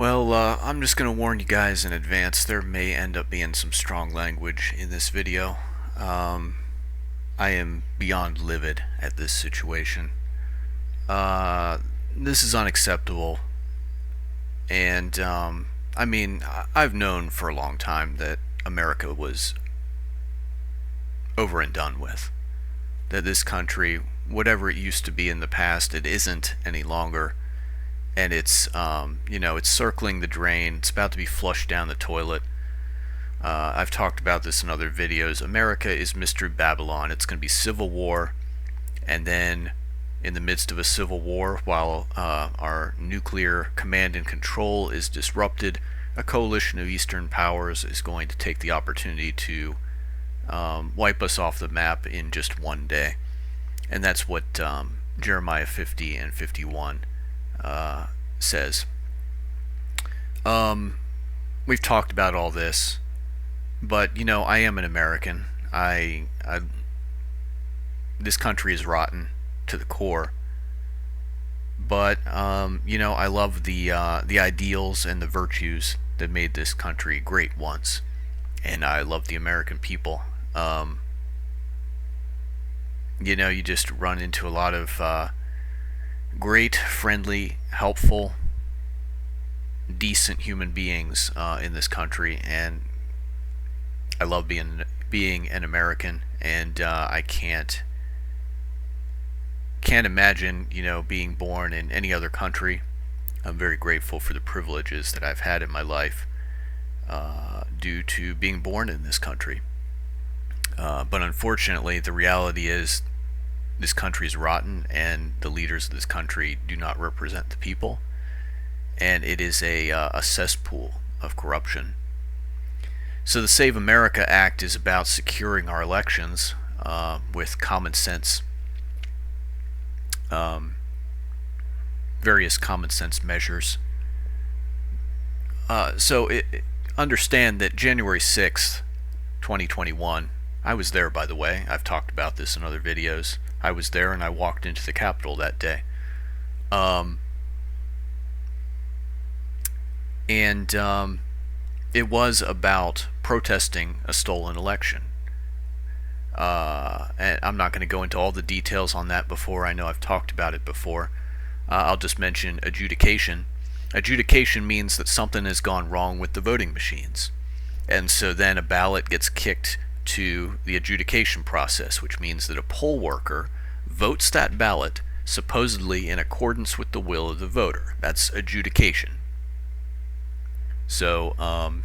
I'm just going to warn you guys in advance. There may end up being some strong language in this video. Um, I am beyond livid at this situation. Uh, this is unacceptable. And, I've known for a long time that America was over and done with. That this country, whatever it used to be in the past, it isn't any longer. And it's circling the drain. It's about to be flushed down the toilet. I've talked about this in other videos. America is Mystery Babylon. It's going to be civil war, and then in the midst of a civil war, while our nuclear command and control is disrupted, a coalition of Eastern powers is going to take the opportunity to wipe us off the map in just one day. And that's what Jeremiah 50 and 51 says. We've talked about all this, but I am an American. This country is rotten to the core, but I love the ideals and the virtues that made this country great once, and I love the American people. You just run into a lot of great, friendly, helpful, decent human beings in this country, and I love being an American, and I can't imagine being born in any other country. I'm very grateful for the privileges that I've had in my life due to being born in this country. But unfortunately, the reality is this country is rotten, and the leaders of this country do not represent the people, and it is a cesspool of corruption. So the Save America Act is about securing our elections with common sense, various common sense measures. Understand that January 6th, 2021, I was there, by the way. I've talked about this in other videos. I was there, and I walked into the Capitol that day. It was about protesting a stolen election. And I'm not going to go into all the details on that before. I know I've talked about it before. I'll just mention adjudication. Adjudication means that something has gone wrong with the voting machines. And so then a ballot gets kicked to the adjudication process, which means that a poll worker votes that ballot supposedly in accordance with the will of the voter. That's adjudication. So on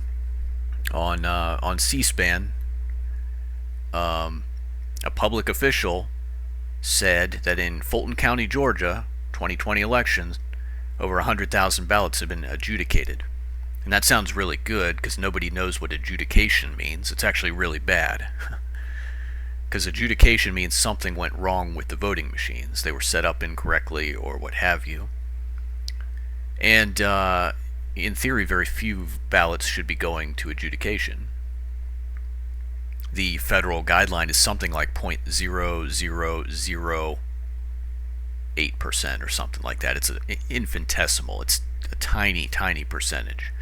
C-SPAN, a public official said that in Fulton County, Georgia, 2020 elections, over 100,000 ballots have been adjudicated. And that sounds really good because nobody knows what adjudication means. It's actually really bad. Because adjudication means something went wrong with the voting machines. They were set up incorrectly or what have you. And in theory, very few ballots should be going to adjudication. The federal guideline is something like 0.0008% or something like that. It's infinitesimal. It's a tiny, tiny percentage.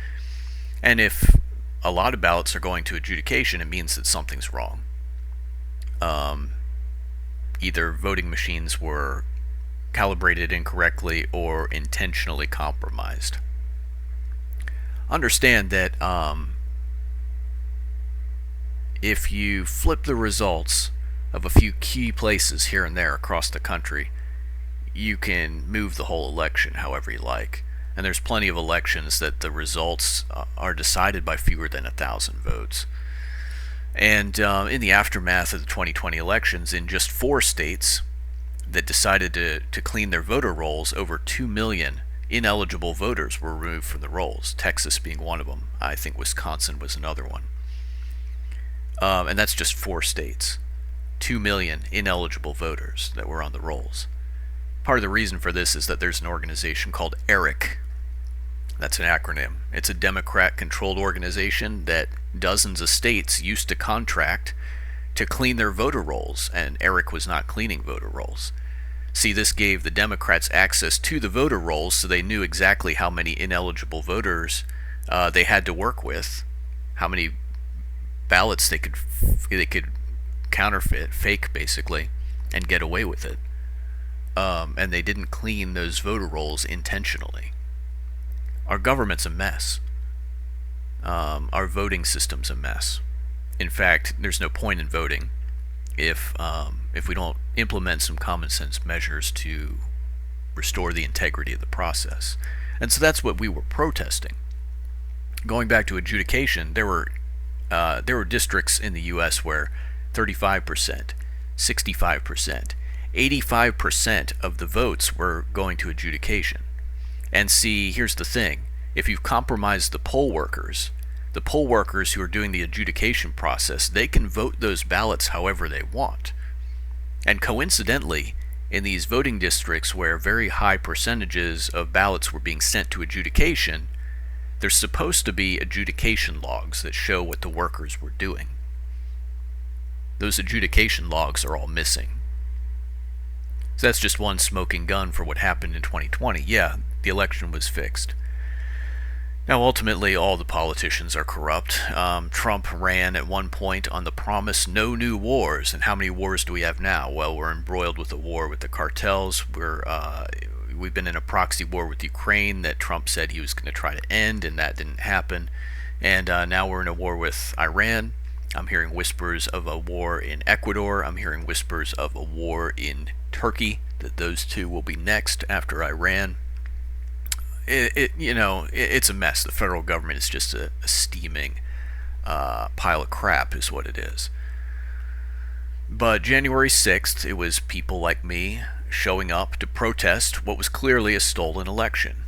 And if a lot of ballots are going to adjudication, it means that something's wrong. Either voting machines were calibrated incorrectly or intentionally compromised. Understand that if you flip the results of a few key places here and there across the country, you can move the whole election however you like. And there's plenty of elections that the results are decided by fewer than 1,000 votes. And in the aftermath of the 2020 elections, in just 4 states that decided to clean their voter rolls, over 2 million ineligible voters were removed from the rolls, Texas being one of them. I think Wisconsin was another one. And that's just 4 states. 2 million ineligible voters that were on the rolls. Part of the reason for this is that there's an organization called ERIC. That's an acronym. It's a Democrat-controlled organization that dozens of states used to contract to clean their voter rolls, and ERIC was not cleaning voter rolls. See, this gave the Democrats access to the voter rolls, so they knew exactly how many ineligible voters they had to work with, how many ballots they could counterfeit, fake basically, and get away with it. And they didn't clean those voter rolls intentionally. Our government's a mess. Our voting system's a mess. In fact, there's no point in voting if we don't implement some common sense measures to restore the integrity of the process. And so that's what we were protesting. Going back to adjudication, there were districts in the U.S. where 35%, 65%, 85% of the votes were going to adjudication. And see, here's the thing. If you've compromised the poll workers who are doing the adjudication process, they can vote those ballots however they want. And coincidentally, in these voting districts where very high percentages of ballots were being sent to adjudication, there's supposed to be adjudication logs that show what the workers were doing. Those adjudication logs are all missing. So that's just one smoking gun for what happened in 2020. Yeah, the election was fixed. Now, ultimately, all the politicians are corrupt. Trump ran at one point on the promise, no new wars. And how many wars do we have now? Well, we're embroiled with a war with the cartels. We've been in a proxy war with Ukraine that Trump said he was going to try to end, and that didn't happen. And now we're in a war with Iran. I'm hearing whispers of a war in Ecuador. I'm hearing whispers of a war in Turkey, that those two will be next after Iran. It's a mess. The federal government is just a steaming pile of crap is what it is. But January 6th, it was people like me showing up to protest what was clearly a stolen election.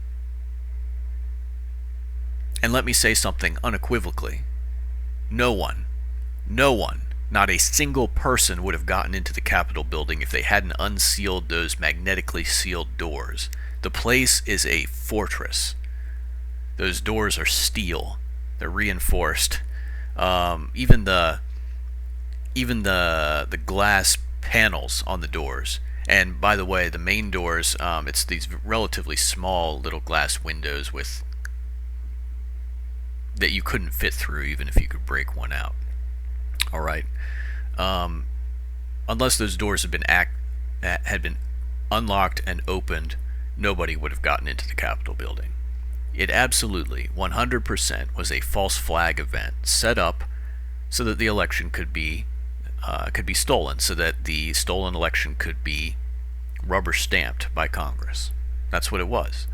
And let me say something unequivocally. No one, not a single person would have gotten into the Capitol building if they hadn't unsealed those magnetically sealed doors. The place is a fortress. Those doors are steel. They're reinforced. Even the glass panels on the doors. And by the way, the main doors, it's these relatively small little glass windows that you couldn't fit through even if you could break one out. All right. Unless those doors had been unlocked and opened, nobody would have gotten into the Capitol building. It absolutely, 100%, was a false flag event set up so that the election could be stolen, so that the stolen election could be rubber stamped by Congress. That's what it was.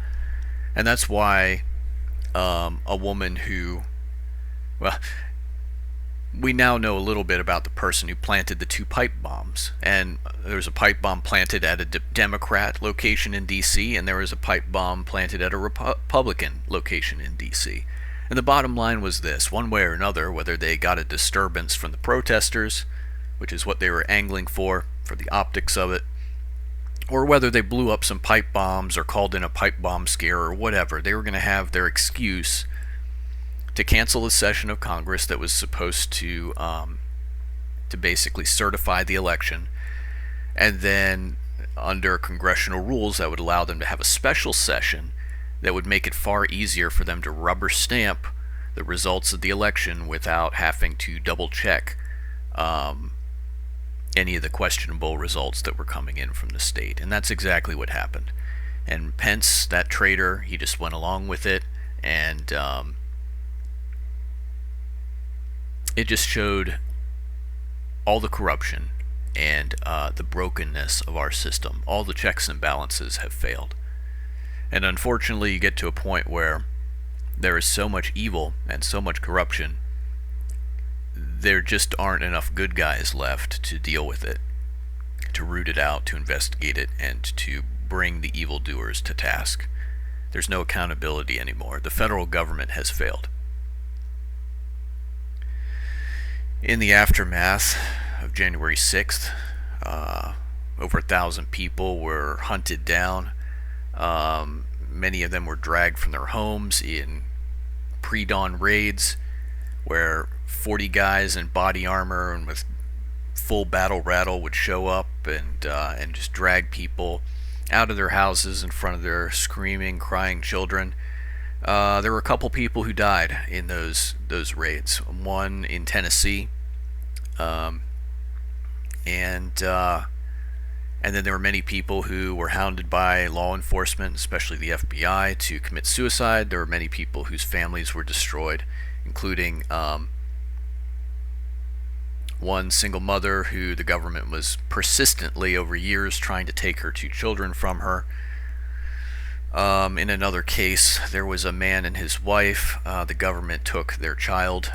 And that's why a woman who, well, we now know a little bit about the person who planted the 2 pipe bombs. And there was a pipe bomb planted at a Democrat location in D.C., and there was a pipe bomb planted at a Republican location in D.C. And the bottom line was this: one way or another, whether they got a disturbance from the protesters, which is what they were angling for the optics of it, or whether they blew up some pipe bombs or called in a pipe bomb scare or whatever, they were going to have their excuse to cancel a session of Congress that was supposed to basically certify the election, and then under congressional rules that would allow them to have a special session that would make it far easier for them to rubber stamp the results of the election without having to double check any of the questionable results that were coming in from the state. And that's exactly what happened. And Pence, that traitor, he just went along with it, and it just showed all the corruption and the brokenness of our system. All the checks and balances have failed. And unfortunately, you get to a point where there is so much evil and so much corruption, there just aren't enough good guys left to deal with it, to root it out, to investigate it, and to bring the evildoers to task. There's no accountability anymore. The federal government has failed. In the aftermath of January 6th, over 1,000 people were hunted down. Many of them were dragged from their homes in pre-dawn raids where 40 guys in body armor and with full battle rattle would show up and just drag people out of their houses in front of their screaming, crying children. There were a couple people who died in those raids. One in Tennessee, um, and then there were many people who were hounded by law enforcement, especially the FBI, to commit suicide. There were many people whose families were destroyed, including one single mother who the government was persistently over years trying to take her two children from her. In another case, there was a man and his wife. The government took their child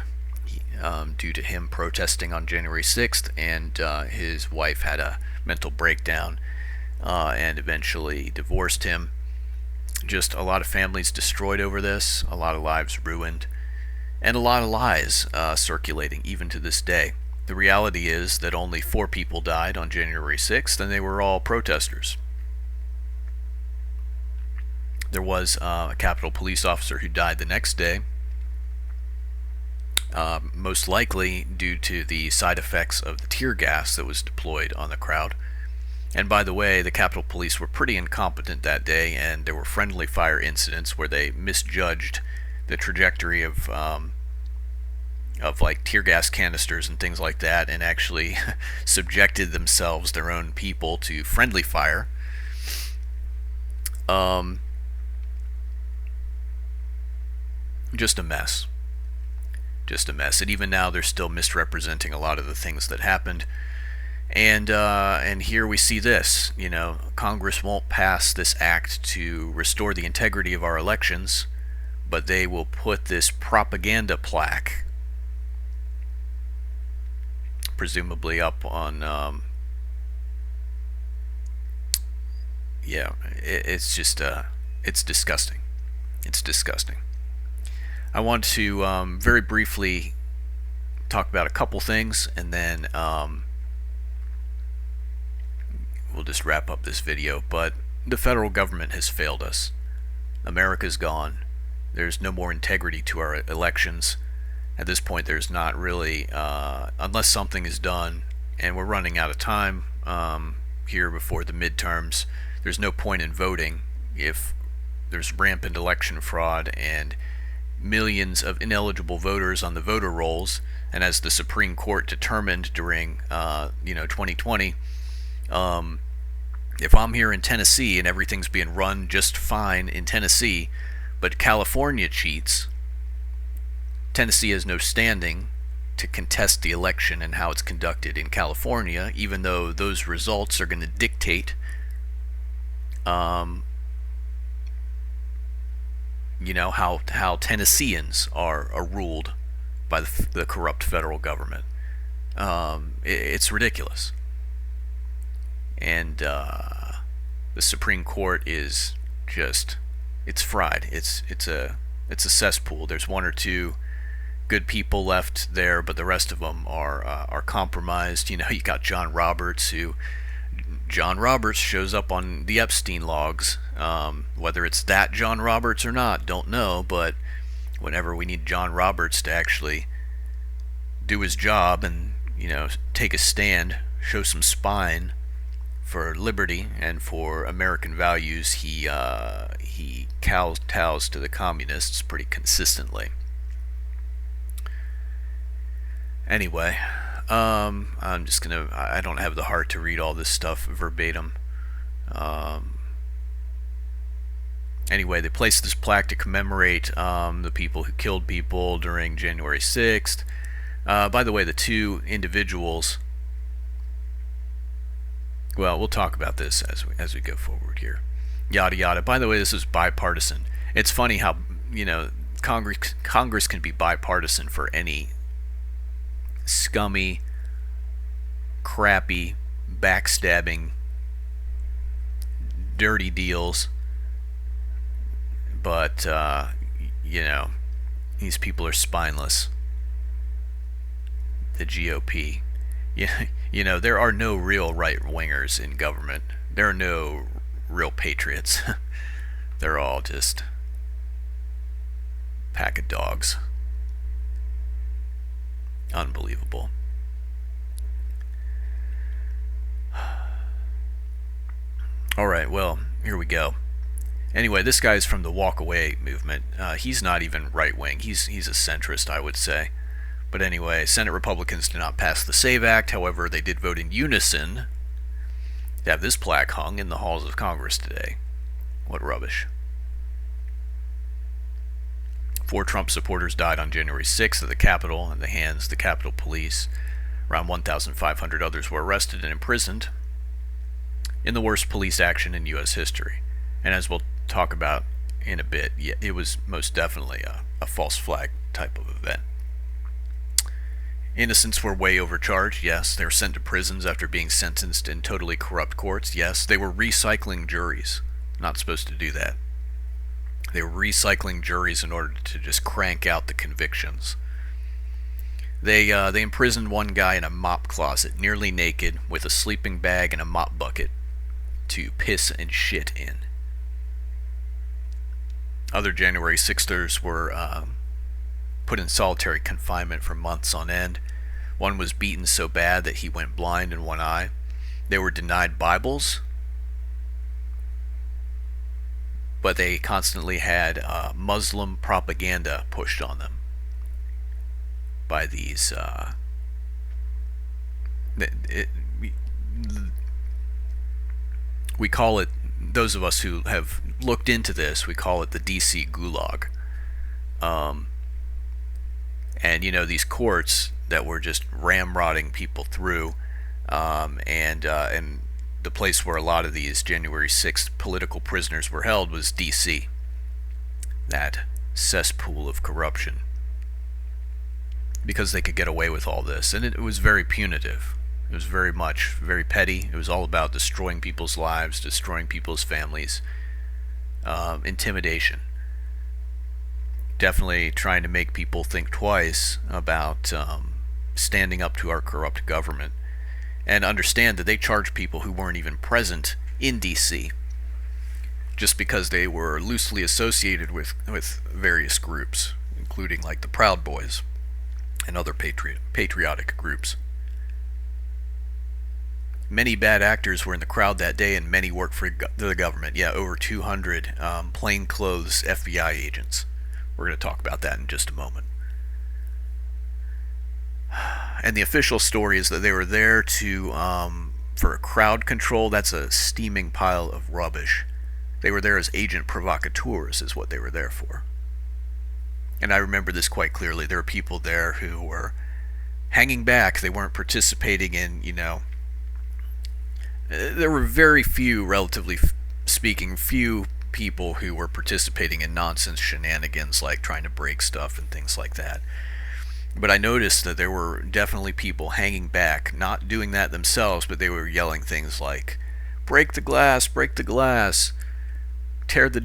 due to him protesting on January 6th, and his wife had a mental breakdown and eventually divorced him. Just a lot of families destroyed over this, a lot of lives ruined, and a lot of lies circulating even to this day. The reality is that only 4 people died on January 6th, and they were all protesters. There was a Capitol Police officer who died the next day, most likely due to the side effects of the tear gas that was deployed on the crowd. And by the way, the Capitol Police were pretty incompetent that day, and there were friendly fire incidents where they misjudged the trajectory of like tear gas canisters and things like that, and actually subjected themselves, their own people, to friendly fire. Just a mess. Just a mess. And even now they're still misrepresenting a lot of the things that happened. And here we see this. Congress won't pass this act to restore the integrity of our elections, but they will put this propaganda plaque, presumably up on it's just it's disgusting. It's disgusting. I want to very briefly talk about a couple things, and then we'll just wrap up this video. But the federal government has failed us. America's gone. There's no more integrity to our elections. At this point, there's not really, unless something is done, and we're running out of time here before the midterms, there's no point in voting if there's rampant election fraud and millions of ineligible voters on the voter rolls. And as the Supreme Court determined during 2020, if I'm here in Tennessee and everything's being run just fine in Tennessee, but California cheats, Tennessee has no standing to contest the election and how it's conducted in California, even though those results are going to dictate how Tennesseans are ruled by the corrupt federal government. It's ridiculous. And the Supreme Court is just, it's fried. It's a cesspool. There's 1 or 2 good people left there, but the rest of them are compromised. You got John Roberts shows up on the Epstein logs. Whether it's that John Roberts or not, don't know, but whenever we need John Roberts to actually do his job and take a stand, show some spine for liberty and for American values, he kowtows to the communists pretty consistently. Anyway, I'm just gonna, I don't have the heart to read all this stuff verbatim. Anyway, they placed this plaque to commemorate the people who killed people during January 6th. By the way, the 2 individuals, well, we'll talk about this as we go forward here. Yada yada. By the way, this is bipartisan. It's funny how, Congress can be bipartisan for any scummy, crappy, backstabbing, dirty deals, but these people are spineless. The GOP, there are no real right-wingers in government. There are no real patriots. They're all just a pack of dogs. Unbelievable. Alright, well, here we go. Anyway, this guy's from the Walk Away movement. He's not even right-wing. He's a centrist, I would say. But anyway, Senate Republicans did not pass the SAVE Act. However, they did vote in unison to have this plaque hung in the halls of Congress today. What rubbish. 4 Trump supporters died on January 6th at the Capitol in the hands of the Capitol Police. Around 1,500 others were arrested and imprisoned in the worst police action in U.S. history. And as we'll talk about in a bit, yeah, it was most definitely a false flag type of event. Innocents were way overcharged, yes. They were sent to prisons after being sentenced in totally corrupt courts, yes. They were recycling juries. Not supposed to do that. They were recycling juries in order to just crank out the convictions. They imprisoned one guy in a mop closet, nearly naked, with a sleeping bag and a mop bucket to piss and shit in. Other January 6thers were put in solitary confinement for months on end. One was beaten so bad that he went blind in one eye. They were denied Bibles, but they constantly had Muslim propaganda pushed on them by these we call it, those of us who have looked into this, we call it the DC Gulag. And you know, these courts that were just ramrodding people through, and the place where a lot of these January 6th political prisoners were held was DC. That cesspool of corruption. Because they could get away with all this, and it was very punitive. It was very petty. It was all about destroying people's lives, destroying people's families, intimidation. Definitely trying to make people think twice about standing up to our corrupt government, and understand that they charge people who weren't even present in DC just because they were loosely associated with various groups, including like the Proud Boys and other patriotic groups. Many bad actors were in the crowd that day, and many worked for the government. Yeah, over 200 plainclothes FBI agents. We're going to talk about that in just a moment. And the official story is that they were there for crowd control. That's a steaming pile of rubbish. They were there as agent provocateurs, is what they were there for. And I remember this quite clearly. There were people there who were hanging back. They weren't participating in, there were very few, relatively speaking, few people who were participating in nonsense shenanigans like trying to break stuff and things like that. But I noticed that there were definitely people hanging back, not doing that themselves, but they were yelling things like, break the glass, break the glass, tear the,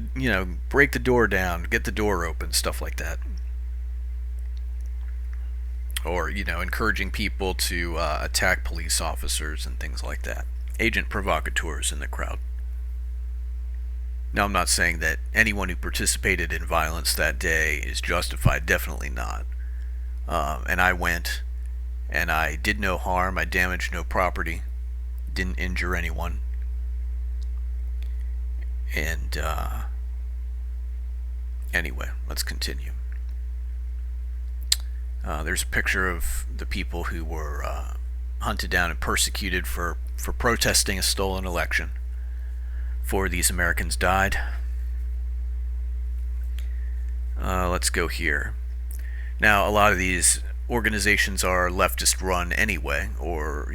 break the door down, get the door open, stuff like that. Or, encouraging people to attack police officers and things like that. Agent provocateurs in the crowd. Now, I'm not saying that anyone who participated in violence that day is justified, definitely not. And I went, and I did no harm, I damaged no property, didn't injure anyone. And, anyway, let's continue. There's a picture of the people who were hunted down and persecuted for protesting a stolen election. 4 of these Americans died. Let's go here. Now, a lot of these organizations are leftist run anyway, or,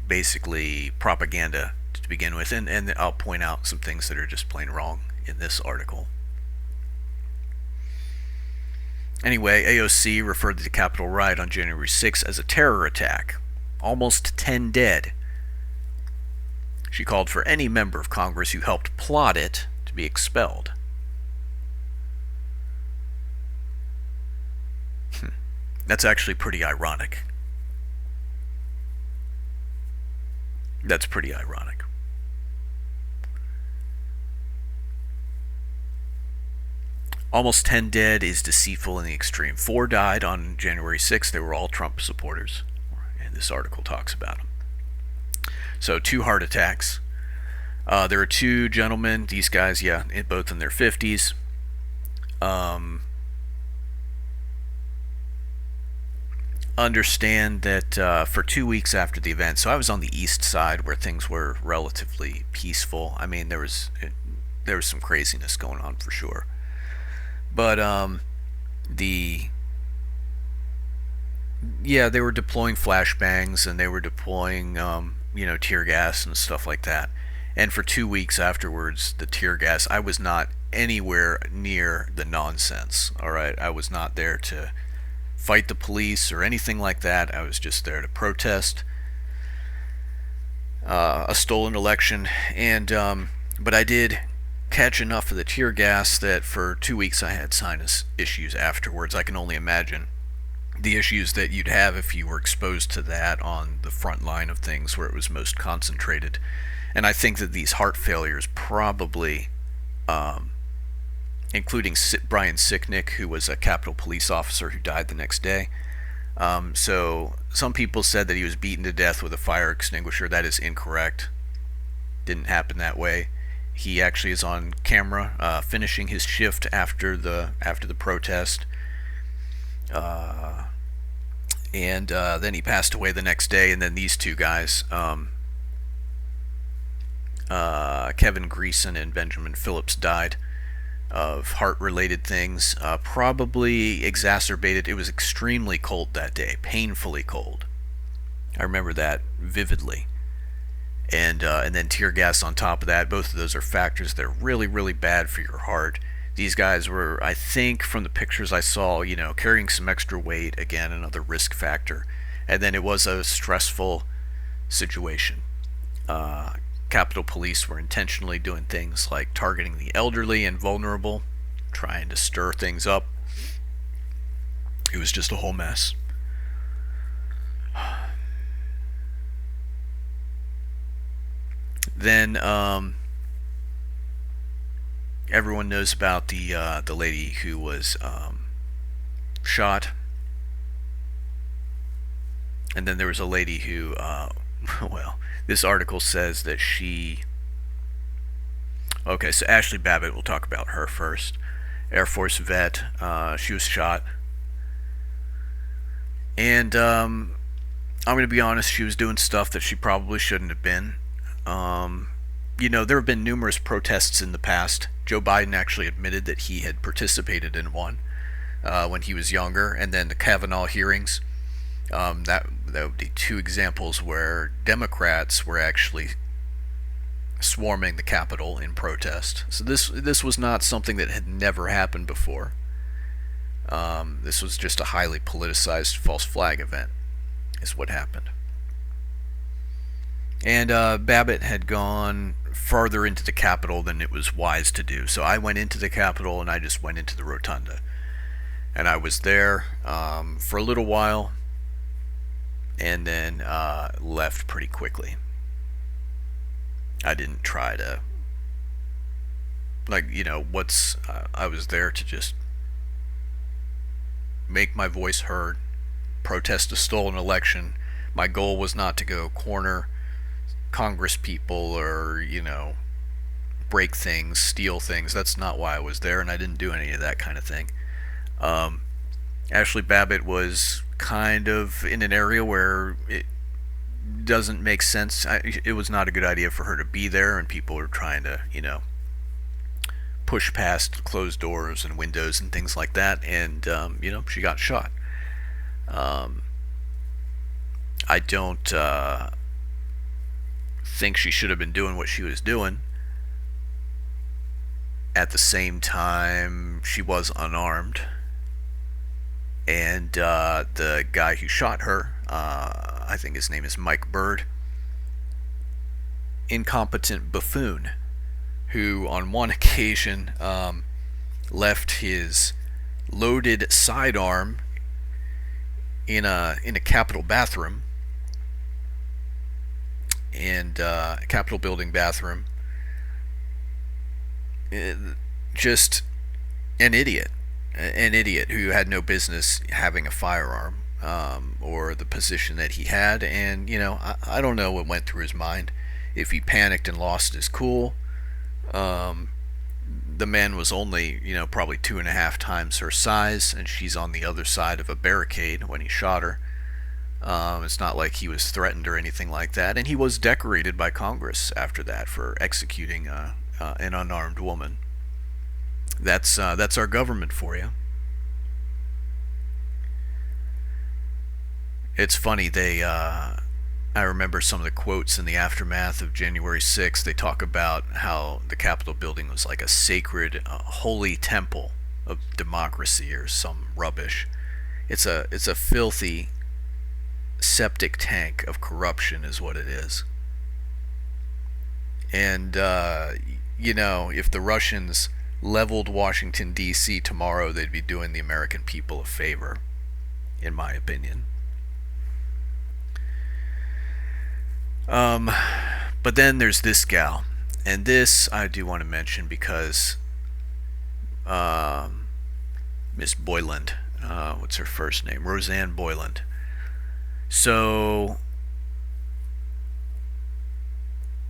basically propaganda to begin with, and I'll point out some things that are just plain wrong in this article. Anyway, AOC referred to the Capitol riot on January 6th as a terror attack. Almost 10 dead. She called for any member of Congress who helped plot it to be expelled. That's actually pretty ironic. That's pretty ironic. Almost 10 dead is deceitful in the extreme. 4 died on January 6th. They were all Trump supporters. And this article talks about them. So 2 heart attacks. There are two gentlemen. These guys, yeah, both in their 50s. Understand that for 2 weeks after the event, so I was on the east side where things were relatively peaceful. I mean, there was some craziness going on for sure, but the yeah, they were deploying flashbangs and they were deploying tear gas and stuff like that. And for 2 weeks afterwards, the tear gas, I was not anywhere near the nonsense. All right, I was not there to fight the police or anything like that. I was just there to protest a stolen election, and but I did catch enough of the tear gas that for 2 weeks I had sinus issues afterwards. I can only imagine the issues that you'd have if you were exposed to that on the front line of things where it was most concentrated. And I think that these heart failures probably, including Brian Sicknick, who was a Capitol police officer who died the next day. So some people said that he was beaten to death with a fire extinguisher. That is incorrect. Didn't happen that way. He actually is on camera finishing his shift after the protest. And then he passed away the next day. And then these two guys, Kevin Greason and Benjamin Phillips, died of heart-related things, probably exacerbated. It was extremely cold that day, painfully cold. I remember that vividly. And then tear gas on top of that. Both of those are factors that are really, really bad for your heart. These guys were, I think, from the pictures I saw, carrying some extra weight. Again, another risk factor. And then it was a stressful situation. Capitol Police were intentionally doing things like targeting the elderly and vulnerable, trying to stir things up. It was just a whole mess. Then everyone knows about the lady who was shot, and then there was a lady who, well, this article says that she. Okay, so Ashley Babbitt. We'll talk about her first. Air Force vet. She was shot, and I'm going to be honest. She was doing stuff that she probably shouldn't have been. There have been numerous protests in the past. Joe Biden actually admitted that he had participated in one when he was younger, and then the Kavanaugh hearings. That would be two examples where Democrats were actually swarming the Capitol in protest. So this was not something that had never happened before. This was just a highly politicized false flag event, is what happened. And Babbitt had gone farther into the Capitol than it was wise to do. So I went into the Capitol and I just went into the rotunda. And I was there for a little while and then left pretty quickly. I didn't try to, I was there to just make my voice heard, protest a stolen election. My goal was not to go corner Congress people or, break things, steal things. That's not why I was there, and I didn't do any of that kind of thing. Ashley Babbitt was kind of in an area where it doesn't make sense. It was not a good idea for her to be there, and people were trying to, push past closed doors and windows and things like that, and, she got shot. I don't think she should have been doing what she was doing. At the same time, she was unarmed, and the guy who shot her, I think his name is Mike Bird, incompetent buffoon, who on one occasion left his loaded sidearm in a Capitol bathroom, and Capitol building bathroom. Just an idiot who had no business having a firearm, or the position that he had. And I don't know what went through his mind. if he panicked and lost his cool. The man was only, probably 2.5 times her size, and she's on the other side of a barricade when he shot her. It's not like he was threatened or anything like that, and he was decorated by Congress after that for executing an unarmed woman. That's our government for you. It's funny, I remember some of the quotes in the aftermath of January 6th. They talk about how the Capitol building was like a sacred, holy temple of democracy or some rubbish. It's a filthy septic tank of corruption is what it is. And, if the Russians leveled Washington, D.C. tomorrow, they'd be doing the American people a favor, in my opinion. But then there's this gal, and this I do want to mention because Miss Boyland, what's her first name? Rosanne Boyland. So,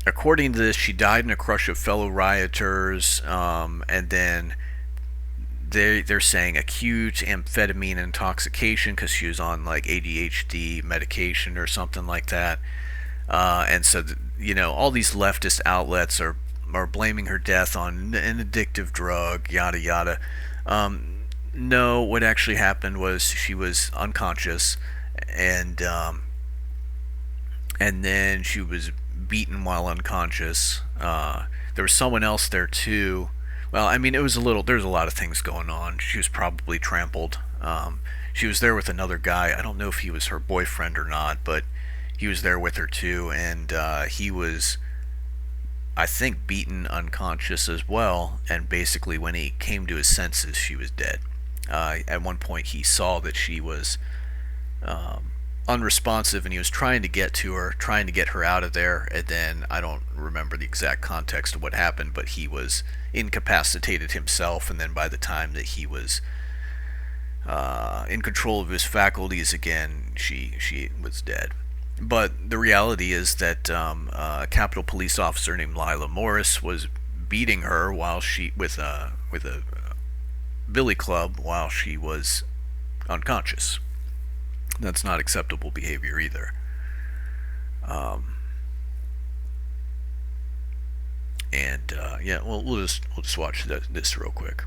according to this, she died in a crush of fellow rioters, and then they're saying acute amphetamine intoxication because she was on like ADHD medication or something like that. And so, all these leftist outlets are blaming her death on an addictive drug, yada yada. No, what actually happened was she was unconscious, and then she was beaten while unconscious. There was someone else there too. Well, I mean, there's a lot of things going on. She was probably trampled. She was there with another guy. I don't know if he was her boyfriend or not, but he was there with her too, and he was, I think, beaten unconscious as well, and basically when he came to his senses, she was dead. At one point he saw that she was unresponsive, and he was trying to get to her, trying to get her out of there, and then I don't remember the exact context of what happened, but he was incapacitated himself, and then by the time that he was in control of his faculties again, she was dead. But the reality is that a Capitol Police officer named Lila Morris was beating her while she with a billy club while she was unconscious. That's not acceptable behavior either. We'll just watch this real quick.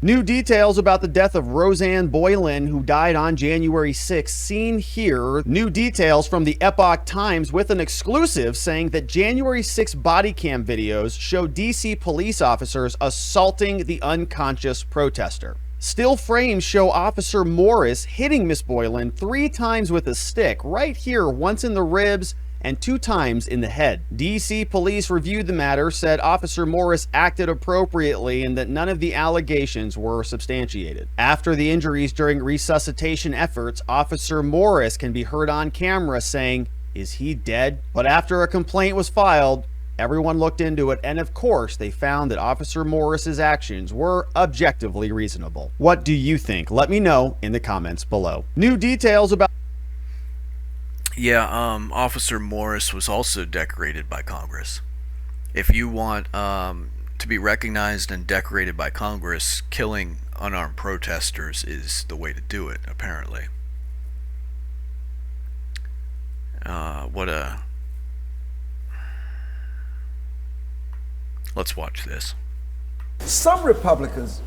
New details about the death of Rosanne Boyland, who died on January 6th, seen here. New details from the Epoch Times with an exclusive saying that January 6 body cam videos show D.C. police officers assaulting the unconscious protester. Still frames show Officer Morris hitting Miss Boyland 3 times with a stick, right here, once in the ribs and 2 times in the head. D.C. police reviewed the matter, said Officer Morris acted appropriately and that none of the allegations were substantiated. After the injuries during resuscitation efforts, Officer Morris can be heard on camera saying, "Is he dead?" But after a complaint was filed, everyone looked into it, and of course, they found that Officer Morris's actions were objectively reasonable. What do you think? Let me know in the comments below. New details about Officer Morris was also decorated by Congress. If you want to be recognized and decorated by Congress, killing unarmed protesters is the way to do it, apparently. Let's watch this. Some Republicans,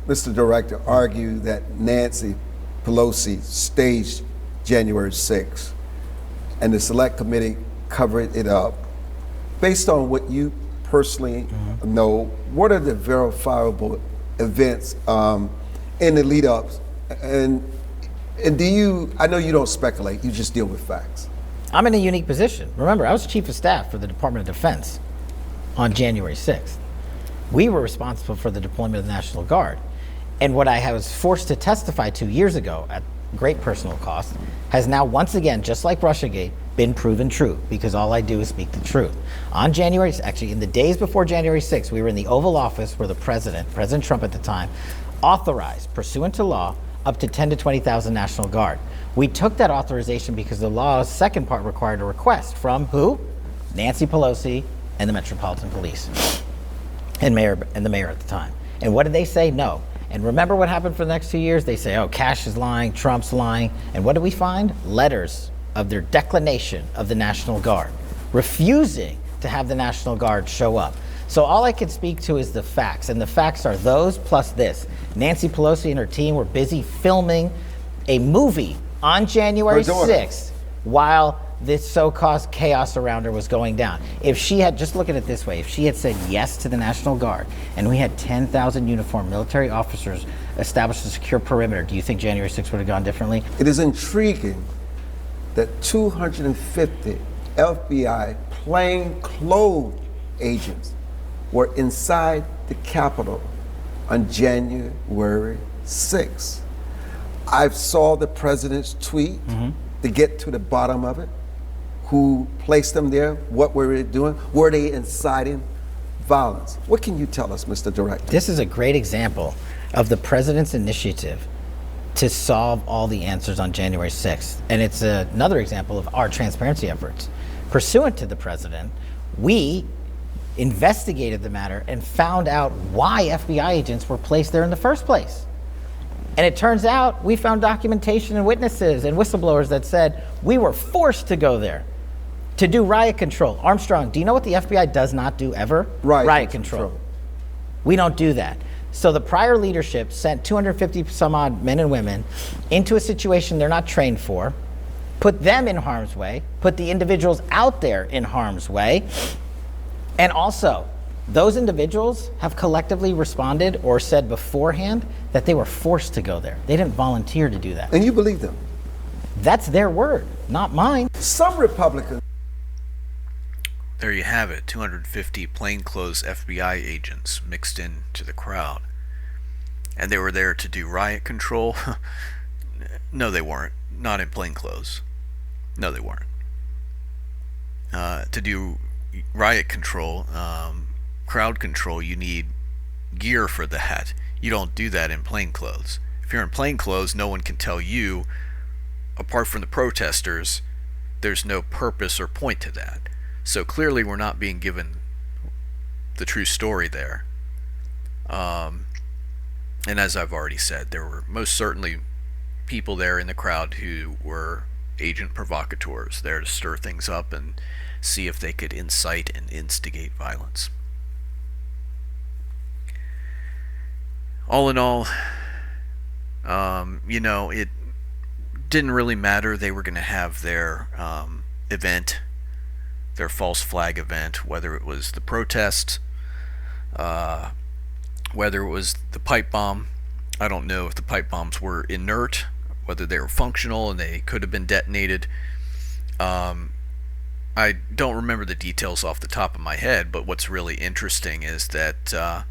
Mr. Director, argue that Nancy Pelosi staged January 6th. And the select committee covered it up. Based on what you personally know, what are the verifiable events in the lead-ups? And do you, I know you don't speculate, you just deal with facts. I'm in a unique position. Remember, I was Chief of Staff for the Department of Defense on January 6th. We were responsible for the deployment of the National Guard. And what I was forced to testify to years ago at great personal cost has now once again, just like Russiagate, been proven true, because all I do is speak the truth. On January, actually in the days before January 6th, we were in the Oval Office where the President Trump at the time, authorized, pursuant to law, up to 10 to 20,000 National Guard. We took that authorization because the law's second part required a request from who? Nancy Pelosi and the Metropolitan Police and the mayor at the time. And what did they say? No. And remember what happened for the next 2 years? They say, oh, Cash is lying, Trump's lying. And what did we find? Letters of their declination of the National Guard, refusing to have the National Guard show up. So all I can speak to is the facts, and the facts are those plus this. Nancy Pelosi and her team were busy filming a movie on January 6th while this so-called chaos around her was going down. If she had, just look at it this way, if she had said yes to the National Guard and we had 10,000 uniformed military officers established a secure perimeter, do you think January 6th would have gone differently? It is intriguing that 250 FBI plainclothes agents were inside the Capitol on January 6th. I saw the president's tweet to get to the bottom of it. Who placed them there? What were they doing? Were they inciting violence? What can you tell us, Mr. Director? This is a great example of the president's initiative to solve all the answers on January 6th. And it's another example of our transparency efforts. Pursuant to the president, we investigated the matter and found out why FBI agents were placed there in the first place. And it turns out we found documentation and witnesses and whistleblowers that said we were forced to go there to do riot control. Armstrong, do you know what the FBI does not do ever? Riot control. We don't do that. So the prior leadership sent 250 some odd men and women into a situation they're not trained for, put them in harm's way, put the individuals out there in harm's way, and also those individuals have collectively responded or said beforehand that they were forced to go there. They didn't volunteer to do that. And you believe them? That's their word, not mine. Some Republicans. There you have it, 250 plainclothes FBI agents mixed into the crowd. And they were there to do riot control? No, they weren't. Not in plainclothes. No, they weren't. To do riot control, crowd control, you need gear for that. You don't do that in plainclothes. If you're in plainclothes, no one can tell you, apart from the protesters, there's no purpose or point to that. So clearly we're not being given the true story there. And as I've already said, there were most certainly people there in the crowd who were agent provocateurs, there to stir things up and see if they could incite and instigate violence. All in all, it didn't really matter. They were going to have their event, their false flag event, whether it was the protest, whether it was the pipe bomb. I don't know if the pipe bombs were inert, whether they were functional and they could have been detonated. I don't remember the details off the top of my head, but what's really interesting is that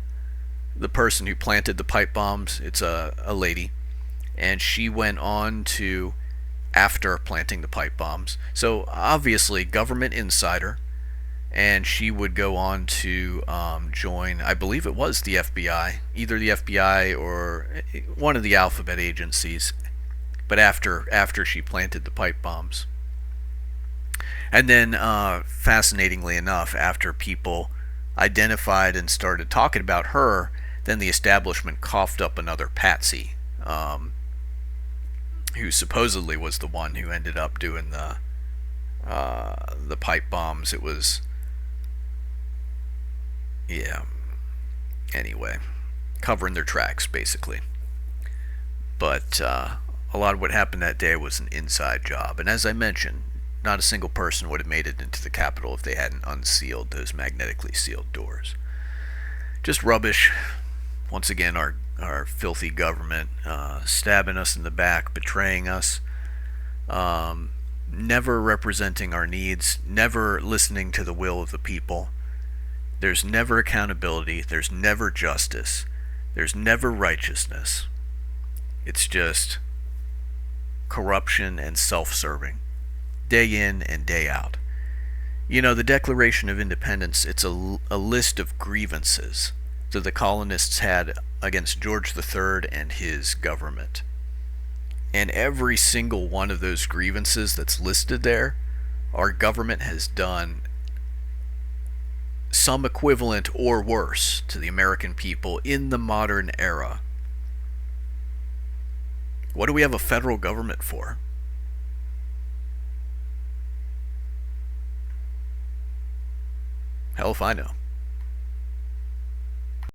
the person who planted the pipe bombs, it's a lady, and she went on to, after planting the pipe bombs, so obviously government insider, and she would go on to join, I believe it was the FBI, either the FBI or one of the alphabet agencies, but after she planted the pipe bombs. And then, fascinatingly enough, after people identified and started talking about her, then the establishment coughed up another patsy, who supposedly was the one who ended up doing the pipe bombs. It was, anyway, covering their tracks, basically. But a lot of what happened that day was an inside job. And as I mentioned, not a single person would have made it into the Capitol if they hadn't unsealed those magnetically sealed doors. Just rubbish. Once again, our filthy government stabbing us in the back, betraying us, never representing our needs, never listening to the will of the people. There's never accountability. There's never justice. There's never righteousness. It's just corruption and self-serving, day in and day out. You know, the Declaration of Independence, it's a list of grievances that the colonists had against George III and his government. And every single one of those grievances that's listed there, our government has done some equivalent or worse to the American people in the modern era. What do we have a federal government for? Hell if I know.